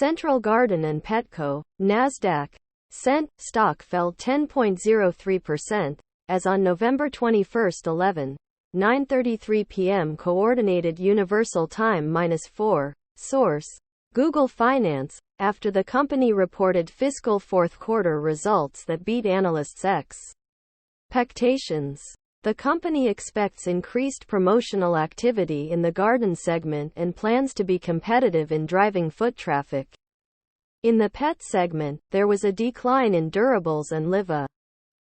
Central Garden and Petco, Nasdaq. Cent. Stock fell 10.03%, as on November 21, 9:33 p.m. Coordinated Universal Time -4. Source: Google Finance, after the company reported fiscal fourth quarter results that beat analysts' expectations. The company expects increased promotional activity in the garden segment and plans to be competitive in driving foot traffic. In the pet segment, there was a decline in durables and live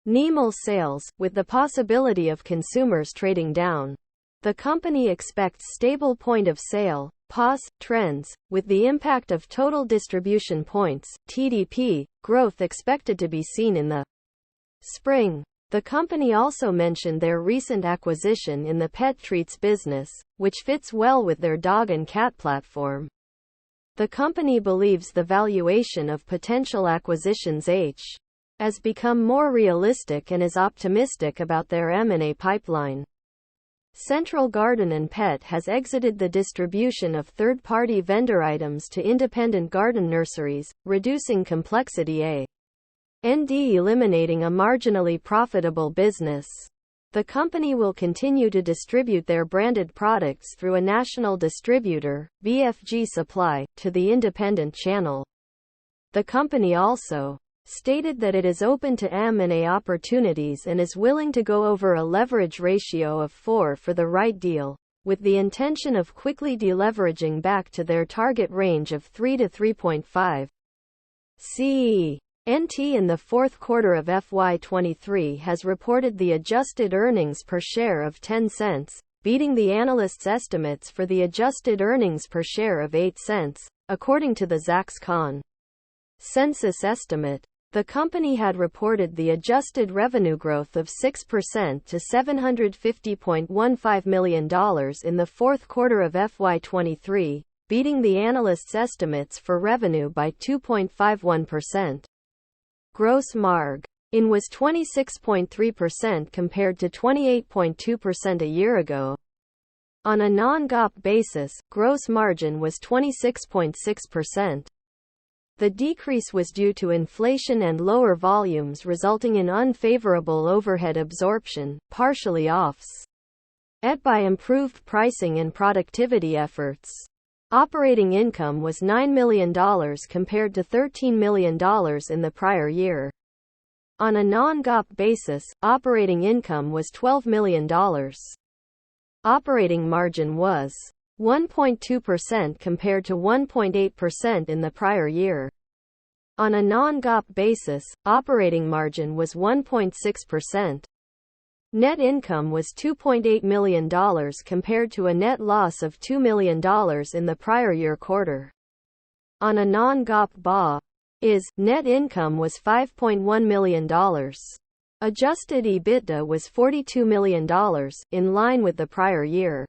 animal sales, with the possibility of consumers trading down. The company expects stable point of sale (POS) trends, with the impact of total distribution points (TDP) growth expected to be seen in the spring. The company also mentioned their recent acquisition in the pet treats business, which fits well with their dog and cat platform. The company believes the valuation of potential acquisitions has become more realistic and is optimistic about their M&A pipeline. Central Garden and Pet has exited the distribution of third-party vendor items to independent garden nurseries, reducing complexity and eliminating a marginally profitable business. The company will continue to distribute their branded products through a national distributor, BFG Supply, to the independent channel. The company also stated that it is open to M&A opportunities and is willing to go over a leverage ratio of 4 for the right deal, with the intention of quickly deleveraging back to their target range of 3 to 3.5. CENT in the fourth quarter of FY23 has reported the adjusted earnings per share of 10 cents, beating the analysts' estimates for the adjusted earnings per share of 8 cents, according to the Zacks consensus estimate. The company had reported the adjusted revenue growth of 6% to $750.15 million in the fourth quarter of FY23, beating the analysts' estimates for revenue by 2.51%. Gross margin was 26.3% compared to 28.2% a year ago. On a non-GAAP basis, gross margin was 26.6%. The decrease was due to inflation and lower volumes resulting in unfavorable overhead absorption, partially offset by improved pricing and productivity efforts. Operating income was $9 million compared to $13 million in the prior year. On a non-GAAP basis, operating income was $12 million. Operating margin was 1.2% compared to 1.8% in the prior year. On a non-GAAP basis, operating margin was 1.6%. Net income was $2.8 million compared to a net loss of $2 million in the prior year quarter. On a non-GAAP basis, net income was $5.1 million. Adjusted EBITDA was $42 million, in line with the prior year.